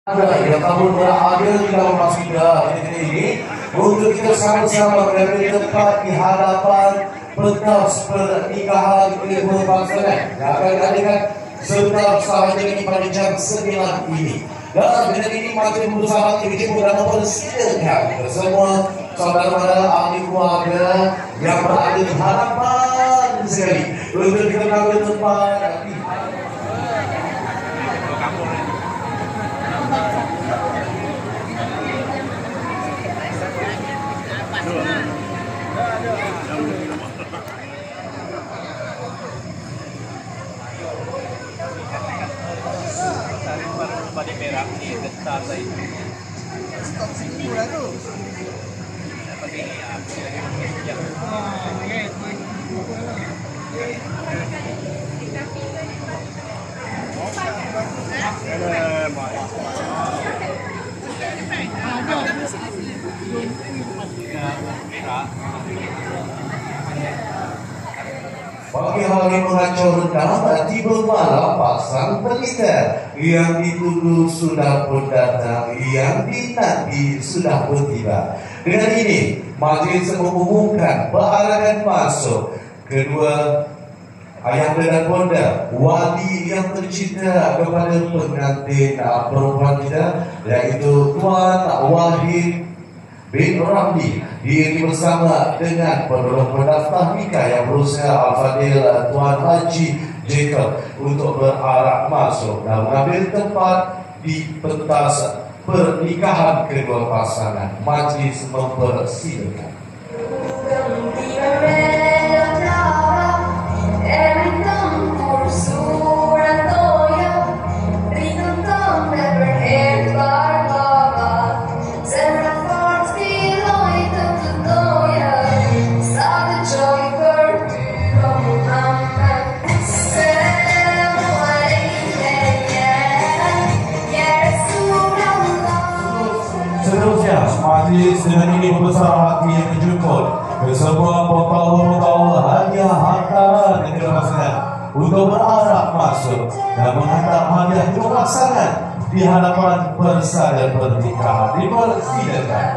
Yang kamu berada di dalam masjid ini untuk kita sama-sama berada di tempat di hadapan pentas pernikahan kedua pasangan yang akan diadakan sebentar sahaja ini pada jam 9 ini. Dan dengan ini majlis bersama TV dan mempersilakan semua saudara-saudara ahli keluarga yang berada di hadapan sekali untuk kita mengambil tempat di pada merah ni getah saya. Stop situ lah tu. Pakai ni ah. Pagi hari mengacau rendah, tiba malam pasang pelita. Yang dituduh sudah pun datang, yang dinanti sudah pun tiba. Dengan ini, majlis mengumumkan berangan masuk kedua ayah dan bonda, wali yang tercinta kepada pengantin perempuan kita, iaitu Tuan Wahid bin Ramli, diri bersama dengan penolong pendaftar nikah yang berusia Al-Fadil Tuan Haji Jacob untuk berarak masuk dan mengambil tempat di pentas pernikahan kedua pasangan. Majlis mempersilakan. Majlis dengan ini membesar hati yang menjemput ke semua pembawa-pembawa hadiah hantaran negara pasangan untuk berarak masuk dan menghantar hadiah kedua pasangan di hadapan persada pernikahan. Dipersilakan.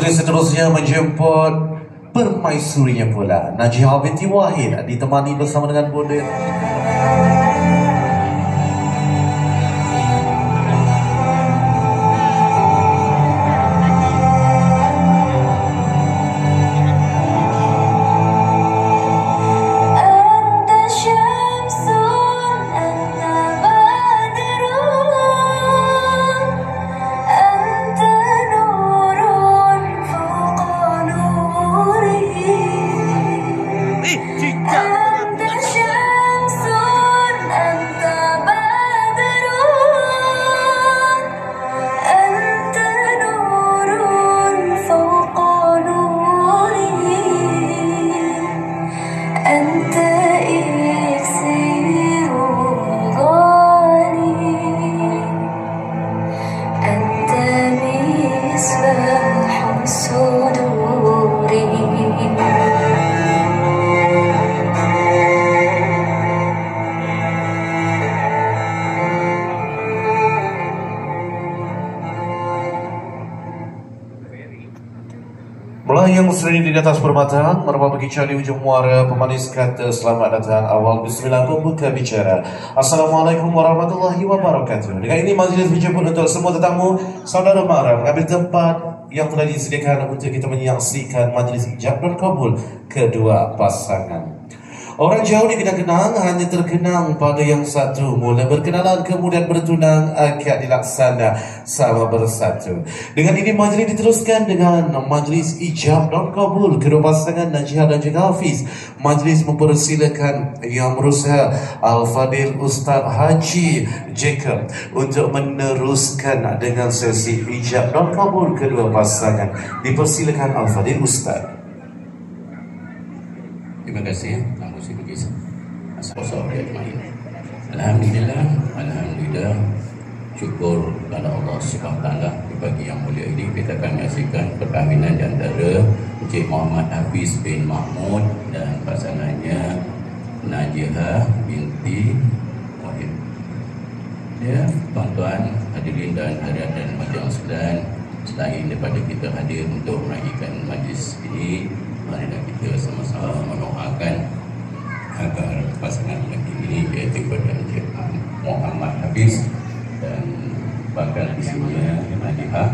Majlis seterusnya menjemput permaisurinya pula, Najihah binti Wahid, ditemani bersama dengan Bonda. Melayang sering di atas permata, merebah berkicau di ujung muara, pemanis kata selamat datang awal bismillah pembuka bicara. Assalamualaikum warahmatullahi wabarakatuh. Dengan ini majlis menjemput untuk semua tetamu saudara mara mengambil tempat yang telah disediakan untuk kita menyaksikan majlis ijab dan kabul kedua pasangan. Orang jauh ni kita kenang, hanya terkenang pada yang satu. Mula berkenalan, kemudian bertunang, akad dilaksana sama bersatu. Dengan ini majlis diteruskan dengan majlis ijab dan kabul kedua pasangan Najihah dan juga Hafiz. Majlis mempersilakan Yang Berusaha Al-Fadil Ustaz Haji Jacob untuk meneruskan dengan sesi ijab dan kabul kedua pasangan. Dipersilakan Al-Fadil Ustaz. Terima kasih. Alhamdulillah, Alhamdulillah. Syukur kepada Allah SWT. Di pagi yang mulia ini kita akan menyaksikan perkahwinan di antara Encik Muhammad Hafiz bin Mahmud dan pasangannya Najihah binti Wahid. Ya, tuan-tuan, hadirin dan hadirat dan majlis sekalian, selain daripada kita hadir untuk meraihkan majlis ini, marilah kita sama-sama mendoakan agar pasangan yang ini iaitu kepada Encik Muhammad Hafiz dan bakal isinya Najihah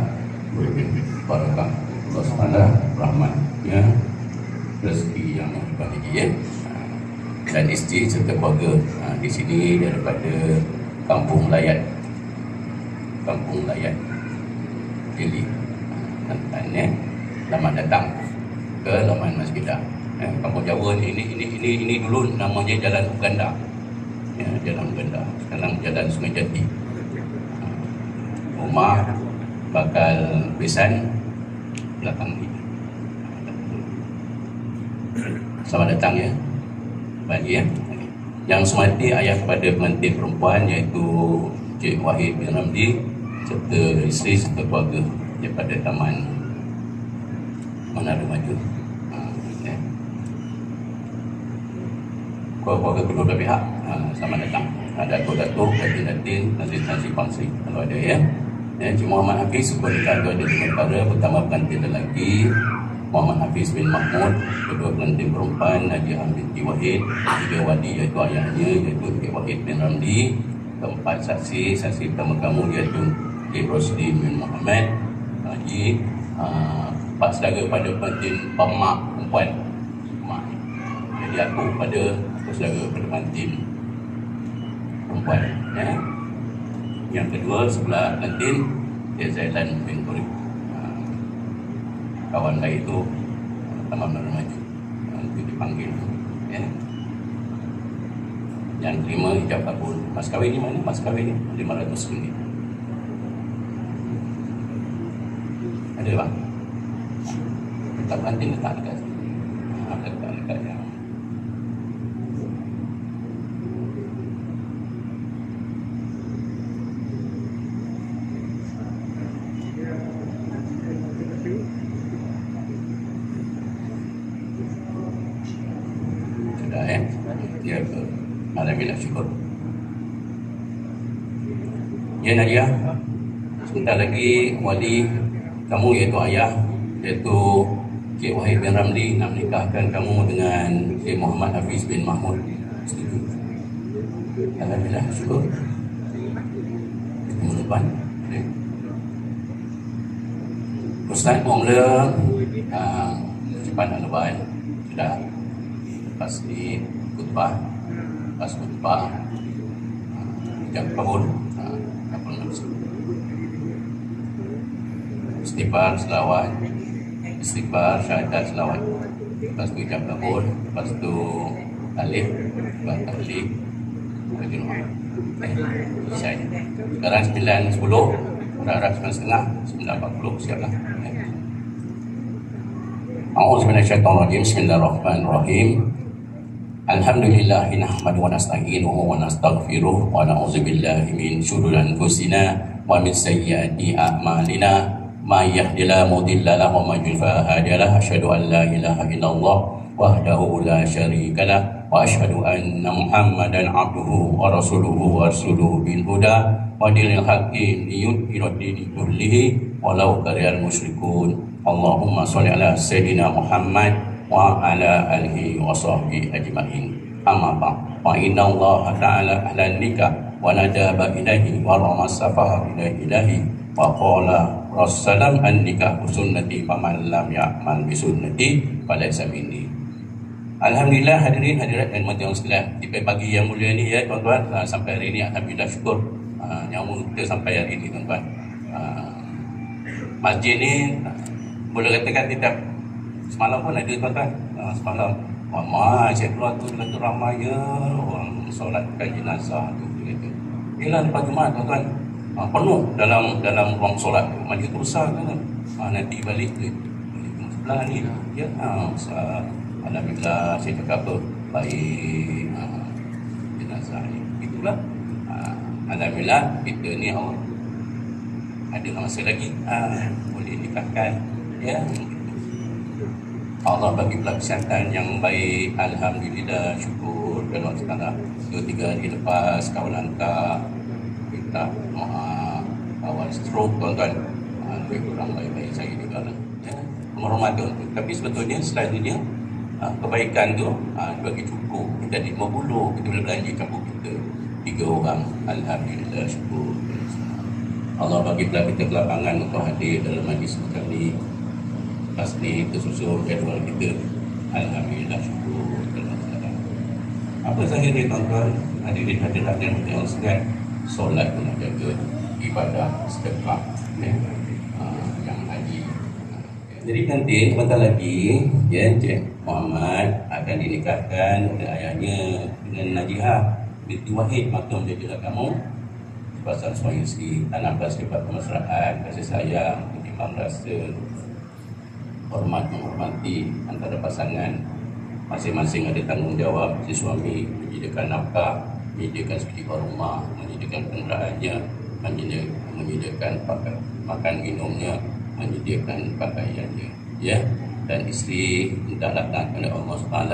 barakah Allah SWT, rahmatnya, rezeki yang dibagi ya, dan isteri serta keluarga di sini daripada Kampung Layat Jeli Kelantan. Selamat datang ke Laman Masjidah. Kampung Jawa ini dulu namanya Jalan Uganda. Ya, Jalan Uganda. Sekarang Jalan Sungai Jati. Rumah bakal besan belakang ini. Selamat datang ya. Bagi ya. Yang semati ayah kepada pengantin perempuan iaitu Encik Wahid bin Ramli serta isteri serta keluarga daripada Taman Manado Maju. Keluarga kedua belah pihak, selamat datang. Datuk-datuk, datin-datin, nanti pangsi kalau ada ya. Encik Muhammad Hafiz, pernikahan itu ada 5 perkara. Pertama, pengantin lelaki Muhammad Hafiz bin Mahmud. Kedua, pengantin perempuan Najihah binti Wahid. Tiga, wali iaitu ayahnya iaitu Encik Wahid bin Ramli. Keempat, saksi pertama kamu iaitu Encik Rosli bin Muhammad Haji. Empat, saudara pada pengantin pemak perempuan. Jadi aku pada saudara pada pengantin perempuan ya. Yang kedua sebelah pengantin Encik Zailan bin Turib, kawan baik itu Taman Manado Maju, itu dipanggil ya. Yang kelima ijab kabul. Mas kahwin ni mana? Mas kahwin ni RM500. Ada bang? Letak pengantin letak dekat sini. Letak yang ya, alhamdulillah syukur. Ya Najihah, sebentar lagi wali kamu iaitu ayah iaitu Cik Wahid bin Ramli nak menikahkan kamu dengan Cik Muhammad Hafiz bin Mahmud. Setuju? Alhamdulillah, syukur. Kita depan. Ustaz mula cepat nak lebat sudah lepas di khutbah, lepas khutbah jam kabul apa nak istighfar selawat, istighfar syahadat selawat, lepas tu jam kabul, lepas tu alif, lepas tahlil, sekarang 9.10, harap 9.30, 9.40 siaplah. A'udzu minasyaitonir rajim. Bismillahirrahmanirrahim. Alhamdulillah nahmaduhu wa nasta'inuhu wa nastaghfiruh wa na'udzu billahi min syururi anfusina wa min sayyiati a'malina. May yahdihillahu mudilla lahu wa may yudlil fala hadiya lahu. Asyhadu an la ilaha illallah wahdahu la syarika lahu wa asyhadu anna Muhammadan abduhu wa rasuluhu bil huda wa dinil haqqi liyudhhirahu ad-dina kullihi walau karihal musyrikun. Allahumma sholli ala sayyidina Muhammad wa ala alihi wa sahbihi ajma'in. Amma ba'd. Wa inna Allah ta'ala ahlan nikah wa nadaba ilaihi wa rama safaha ilaihi wa qala Rasulullah an nikah sunnati faman lam ya'mal bi sunnati falaysa minni. Alhamdulillah, hadirin hadirat dan hadirat sekalian, di pagi yang mulia ni ya tuan-tuan, sampai hari ini alhamdulillah syukur nyawa kita sampai hari ini tuan-tuan. Masjid ni boleh katakan tidak, semalam pun ada tuan-tuan, semalam saya keluar tu dengan ramai ya orang solatkan jenazah tu gitu. Ialah lepas Jumaat tuan-tuan, penuh dalam ruang solat. Masjid tu besar kan. Nanti balik ke sebelah ni ya. Alhamdulillah, saya cakap apa baik jenazah ni. Itulah. Alhamdulillah kita ni ada masa lagi boleh nikahkan ya. Allah bagi pula kesihatan yang baik. Alhamdulillah, syukur kepada Allah Taala. 2-3 hari lepas kawan hantar kita awal stroke tuan-tuan. Lebih kurang baik-baik saya juga lah ya. Ramadan tu. Tapi sebetulnya selalunya kebaikan tu bagi cukup. Kita di 50 kita boleh belanja campur kita 3 orang. Alhamdulillah, syukur. Allah bagi pula kita kelapangan untuk hadir dalam majlis macam ni. Pasti tersusun jadual kita. Alhamdulillah, syukur. Apa zahirnya tuan-tuan, hadirin hadirat yang berjaya sekalian, solat pun nak jaga, ibadah sedekah ya. Yang haji. Jadi nanti sebentar lagi ya, Encik Muhammad akan dinikahkan oleh ayahnya dengan Najihah binti Wahid, maka menjadilah kamu pasal suami isteri, tanah belas sifat kemesraan, kasih sayang, ketimbang rasa hormat menghormati antara pasangan. Masing-masing ada tanggungjawab. Si suami menyediakan nafkah, menyediakan seketika rumah, menyediakan kenderaannya, menyediakan makan minumnya, menyediakan pakaiannya ya. Dan isteri hendaklah taat kepada Allah SWT,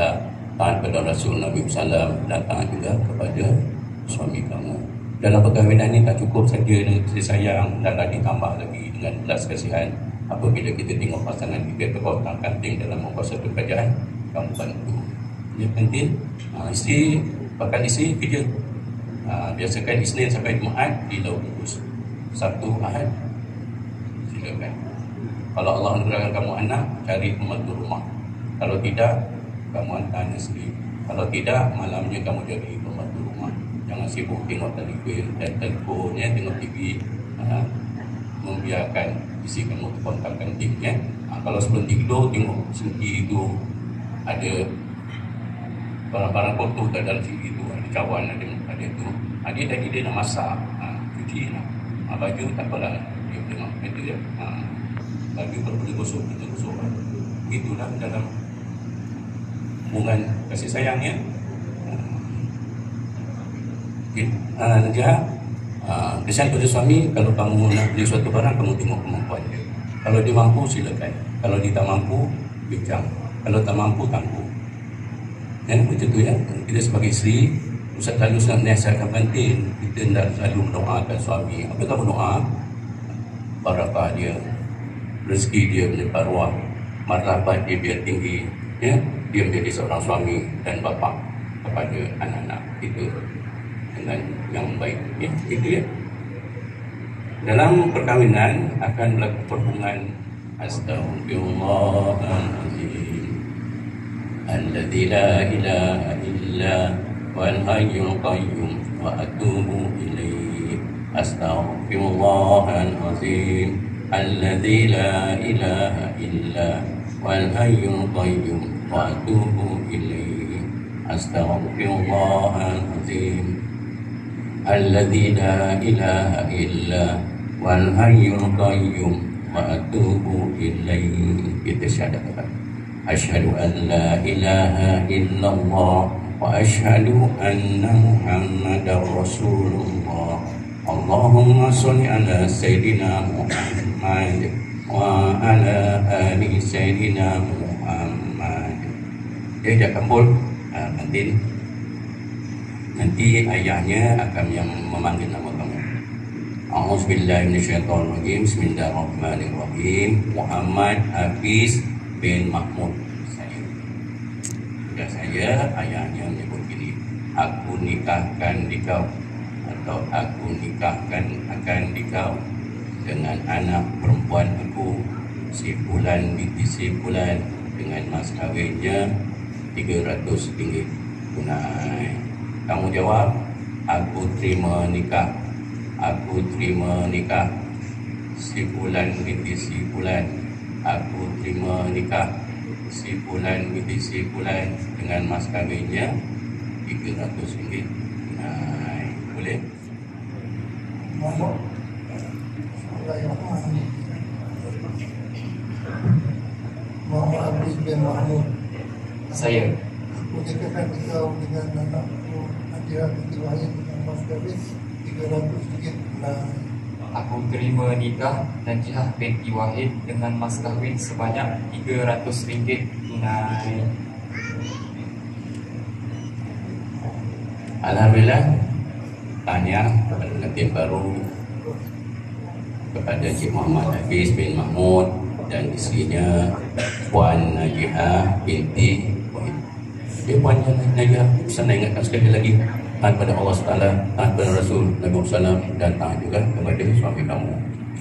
taat kepada Rasul Nabi SAW, dan taat juga kepada suami kamu. Dalam perkahwinan ini tak cukup saja dengan kasih sayang, dan ditambah lagi dengan belas kasihan. Apabila kita tengok pasangan kita terkotak kanting dalam membuat satu kerajaan, kamu bantu. Ya, penting. Isteri, bakal isteri kerja. Biasakan Isnin sampai Jumaat di laut bungkus. Sabtu, Ahad, silakan. Kalau Allah anugerahkan kamu anak, cari pembantu rumah. Kalau tidak, kamu hantar isteri. Kalau tidak, malamnya kamu jadi pembantu rumah. Jangan sibuk tengok telefon dan telefon, ya, tengok TV. Membiarkan isi kamu terkontakkan tim ya. Kalau sebelum tidur tengok sini itu ada barang-barang kotor kat dalam sini itu, ada cawan, ada itu. Dia tadi dia nak masak, cuci lah. Baju tak apalah, dia tengok itu ya. Baju perlu gosok, kita gosok. Begitulah dalam hubungan kasih sayangnya. Najah, kesan pada suami, kalau kamu nak beli suatu barang, kamu tengok kemampuan dia. Kalau dia mampu, silakan. Kalau dia tak mampu, bincang. Kalau tak mampu, tangguh. Ya, macam tu ya. Kita sebagai isteri, Ustaz selalu nasihatkan penting, kita tidak selalu mendoakan suami. Apa kamu doa? Barakah dia, rezeki dia menyebar ruang, martabat dia biar tinggi, ya, dia menjadi seorang suami dan bapa kepada anak-anak itu dengan yang baik, ya, itu ya. Dalam perkahwinan akan berlaku perhubungan Astaghfirullahaladzim alladzi la ilaha illa wal hayyul qayyum wa atubu ilaihi. Astaghfirullahaladzim alladzi la ilaha illa wal hayyul qayyum wa atubu ilaihi. Astaghfirullahaladzim alladzi la ilaha illa wal hayyul qayyum wa atubu ilaihi. Kita syahadakan asyhadu an la ilaha illallah wa asyhadu anna muhammadar rasulullah. Allahumma sholli ala sayyidina Muhammad wa ala ali sayyidina Muhammad. Dia dah kembul, nanti ayahnya akan yang memanggil nama kamu. A'udzubillahi minasyaitonirrajim. Bismillahirrahmanirrahim. Muhammad Hafiz bin Mahmud. Saya ayahnya menyebut gini, aku nikahkan dikau, atau aku nikahkan akan dikau dengan anak perempuan aku, si Fulan binti si Fulan, dengan mas kawinnya RM300 tunai. Kamu jawab, aku terima nikah. Aku terima nikah si Fulan binti si Fulan. Aku terima nikah si Fulan binti si Fulan dengan mas kawinnya RM300 tunai. Boleh? Muhammad Hafiz bin Mahmud. Saya Aku nikahkan engkau dengan anakku Nadia binti Wahid dengan mas kawin RM300. Nah, aku terima nikah Najiah binti Wahid dengan mas kahwin sebanyak RM300 tunai. Alhamdulillah. Tanya pengantin baru kepada Encik Muhammad Hafiz bin Mahmud dan isterinya Puan Najiah binti Wahid. Dia Puan Najiah, saya ingatkan sekali lagi, taat pada Allah SWT, taat pada Rasul Nabi Muhammad SAW, dan taat juga kepada suami kamu.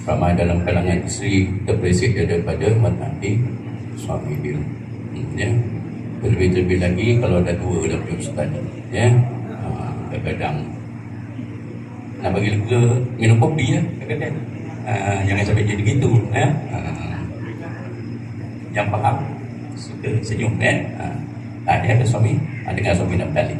Ramai dalam kalangan isteri terberesik daripada menanti suami dia, ya. Terlebih-lebih lagi kalau ada dua daripada ustaz, ya. Kadang-kadang nak bagi lega minum kopi, ya, kadang-kadang. Jangan sampai jadi gitu, ya. Yang faham suka senyum, ya. Dia ada suami, dengan suami nak bertali.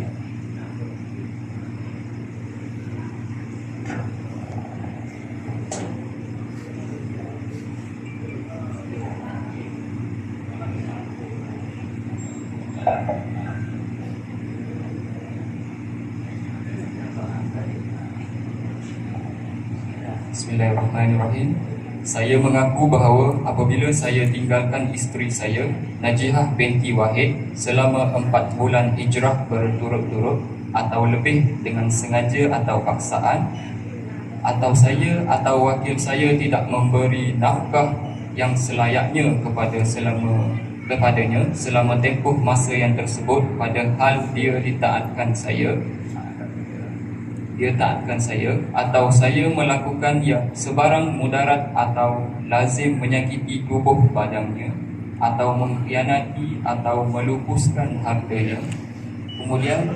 Bismillahirrahmanirrahim. Saya mengaku bahawa apabila saya tinggalkan isteri saya, Najiah binti Wahid, selama 4 bulan hijrah berturut-turut atau lebih dengan sengaja atau paksaan, atau saya atau wakil saya tidak memberi nafkah yang selayaknya kepadanya selama tempoh masa yang tersebut, padahal dia taatkan saya, atau saya melakukan yang sebarang mudarat atau lazim menyakiti tubuh badannya, atau mengkhianati atau melupuskan hartanya. Kemudian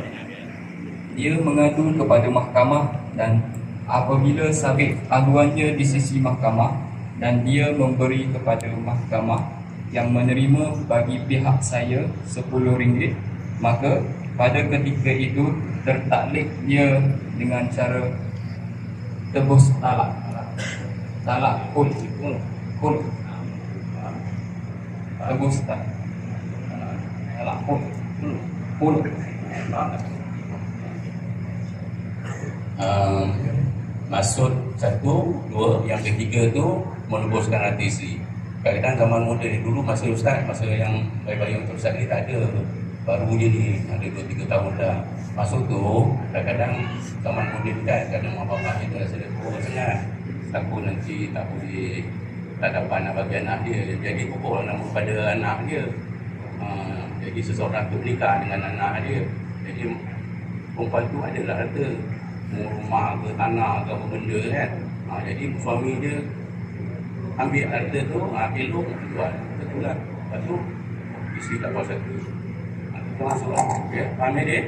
dia mengadu kepada mahkamah, dan apabila sabit aduannya di sisi mahkamah dan dia memberi kepada mahkamah yang menerima bagi pihak saya RM10, maka pada ketika itu tertaklid dia dengan cara tebus talak kul tebus talak kul. Maksud satu, dua, yang ketiga tu melubuskan hati isteri. Kadang-kadang zaman muda ni dulu, masa ustaz, masa yang bayi-bayi untuk ustaz ni tak ada, baru je ni, ada 2-3 tahun dah. Masuk tu, kadang-kadang zaman muda ni kan, kadang abang-abang kita rasa dia tua sangat, takut nanti tak boleh tak dapat nak bagi anak dia, jadi pokok nama pada anak dia. Jadi seseorang tu menikah dengan anak dia, jadi perempuan tu adalah harta, rumah ke tanah ke apa benda kan. Jadi suami dia ambil harta tu, elok jual, betulan. Lepas tu isteri tak puas hati. Kita masuklah, ya, faham dia?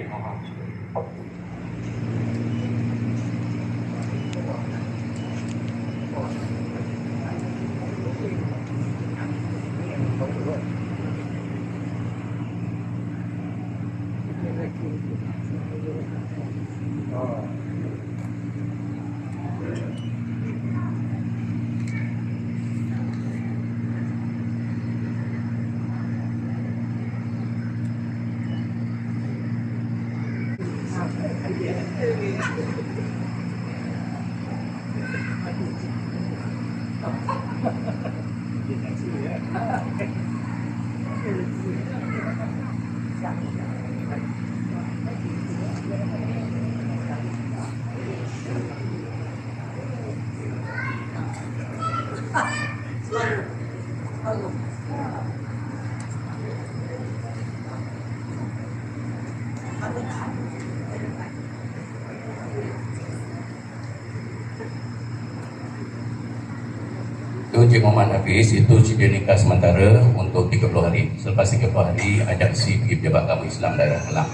Encik Muhammad Hafiz itu dia nikah sementara untuk 30 hari. Selepas 30 hari ajak si pergi pejabat agama Islam daerah Kelang.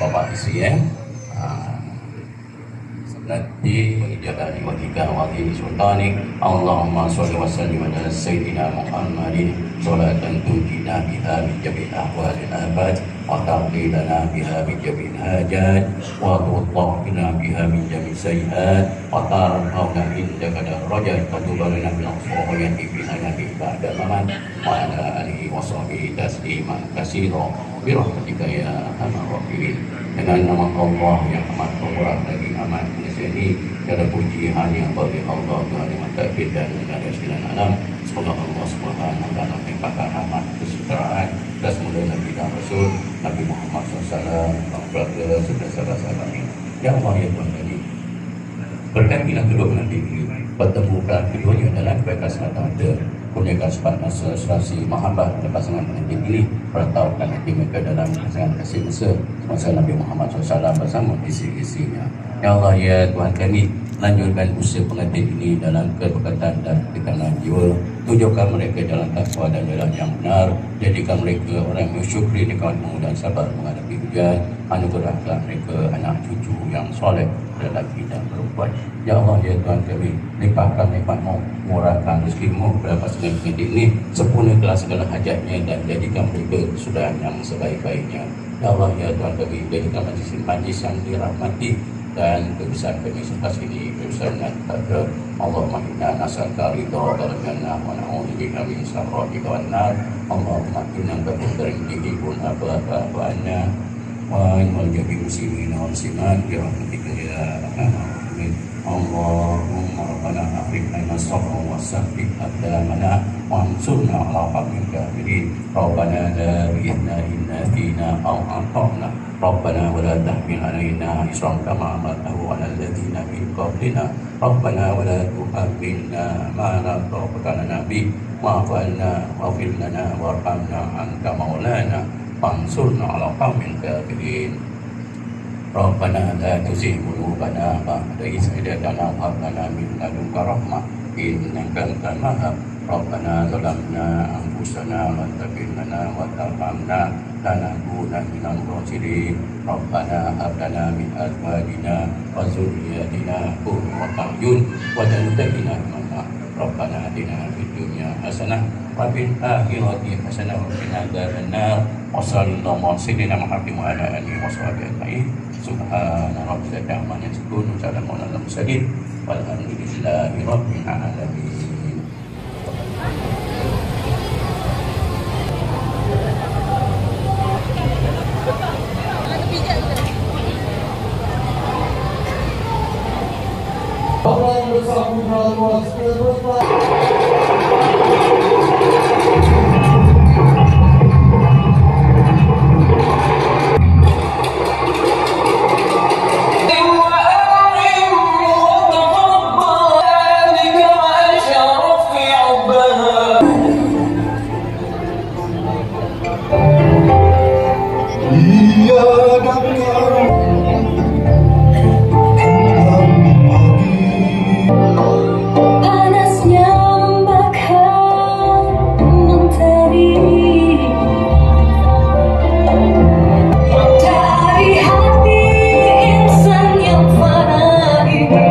Bapak isteri nanti ijazah wa tiga wa tiga sultani Allahumma sholli wa sallim ala sayyidina Muhammadin salatan tunjina biha min jami'il ahwalil abad wa taqilana biha min jami'il hajat wa tuṭahhina biha min jami'is sayyi'at wa tarhamna indaka darajat wa tubalina bil salihati fi hayati ba'da mamat wa ala alihi wa sahbihi tasliman katsira bi rahmatika ya arhamar rahimin. Dengan nama Allah yang amat pemurah lagi amat ini tiada puji hanya bagi Allah Tuhan yang Maha dan negara sekalian alam. Semoga Allah Subhanahu wa taala melimpahkan rahmat kesejahteraan dan semoga Nabi dan Rasul Nabi Muhammad SAW keluarga serta sahabat-sahabatnya. Ya Allah ya Tuhan kami, berkatilah kedua nanti ini, pertemukan keduanya dalam kebaikan semata-mata. Kurniakan sifat serasi mahabbah pada pasangan pengantin ini, pertautkan hati mereka dalam pasangan kasih mesra semasa Nabi Muhammad SAW bersama isteri-isterinya. Ya Allah ya Tuhan kami, lanjutkan usaha pengantin ini dalam keberkatan dan ketekanan jiwa. Tunjukkan mereka jalan takwa dan jalan yang benar. Jadikan mereka orang yang syukri nikmatmu dan sabar menghadapi ujian. Anugerahkan mereka anak cucu yang soleh, lelaki dan perempuan. Ya Allah ya Tuhan kami, limpahkan nikmat-Mu, murahkan rezeki-Mu kepada pasangan pengantin ini, sempurnakanlah segala hajatnya dan jadikan mereka kesudahan yang sebaik-baiknya. Ya Allah ya Tuhan kami, jadikan majlis yang dirahmati dan kebesaran kami selepas ini kebesaran yang ada. Allahumma inna nas'aluka ridha wal jannah wa na'udzubika min sakhatika wan nar. Allahumma inna tuhibbu al-afwa wa inna jami'al muslimina wal muslimat bi rahmatika ya arhamar rahimin. Allahumma rabbana afriqna sabra wa sabbit aqdamana wa ansurna 'ala qawmil kafirin. Rabbana la tu'akhidhna in nasina aw akhtana. Rabbana wa la tahmil 'alaina isran kama hamaltahu 'alal ladzina min qablina. Rabbana wa la tuhammilna ma la taqata lana bih wa'fu 'anna waghfir lana warhamna anta maulana fansurna 'ala qawmil kafirin. Rabbana la tuzigh qulubana ba'da idh hadaytana wa hab lana min ladunka rahmah innaka antal wahhab. Rabbana zalamna anfusana wa taghfir lana wa tarhamna lanakunanna minal khasirin. Rabbana hab lana min azwajina wa dhurriyyatina qurrata a'yun waj'alna imama. Rabbana atina fid dunya hasanah wa fil akhirati hasanah wa qina adzabannar. Wa sallallahu sayyidina Muhammadin wa ala alihi wa sahbihi ajma'in. Subhana rabbika amma yasifun wa salamun alal mursalin walhamdulillahi rabbil alamin. Allah bersama Allah. ربنا Panasnya membakar mentari dari hati insan yang fana ini.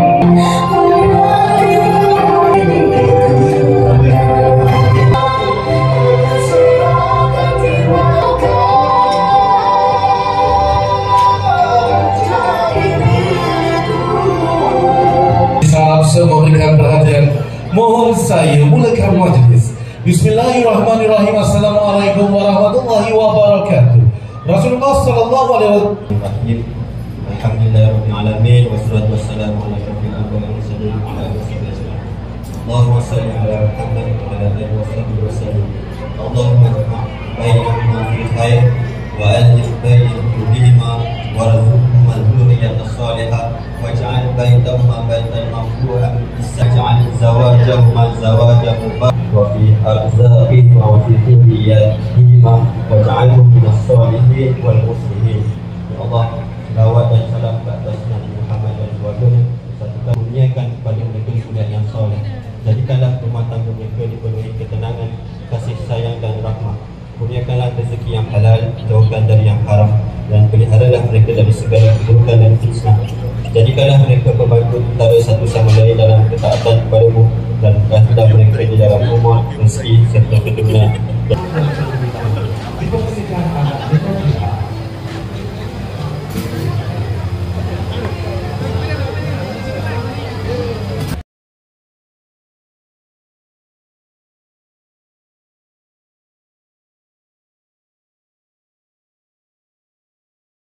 Semua memberikan perhatian. Mohon saya mulakan majlis. Bismillahirrahmanirrahim. Assalamualaikum warahmatullahi wabarakatuh. Rasulullah sallallahu alaihi wasallam. Alhamdulillahirabbil alamin wassalatu wassalamu ala asyrofil anbiya'i wal mursalin wa ala alihi wasallam. Allahumma shalli ala Muhammad wa ala alihi wasallam. Allahumma ijma' bainahuma fi khair wa alif baina qulubihima warzuqhuma al-dhurriyyata as-salihah waj'al bainahuma baitan maftuhan waj'al zawajahuma zawajan mubarak wa fi arzaqihima wa fi dhurriyyatihima waj'alhum minas salihin wal muslimin. Ya Allah, salawat dan salam ke atas Nabi Muhammad dan keluarganya, satukan kurniakan kepada mereka kuliah yang soleh. Jadikanlah rumah tangga mereka dipenuhi ketenangan, kasih sayang dan rahmat. Kurniakanlah rezeki yang halal, jauhkan dari yang haram, dan peliharalah mereka dari segala keburukan dan fitnah. Jadikanlah mereka pembantu antara satu sama lain dalam ketaatan kepadamu, dan kasihlah mereka di dalam umur, rezeki serta keturunan.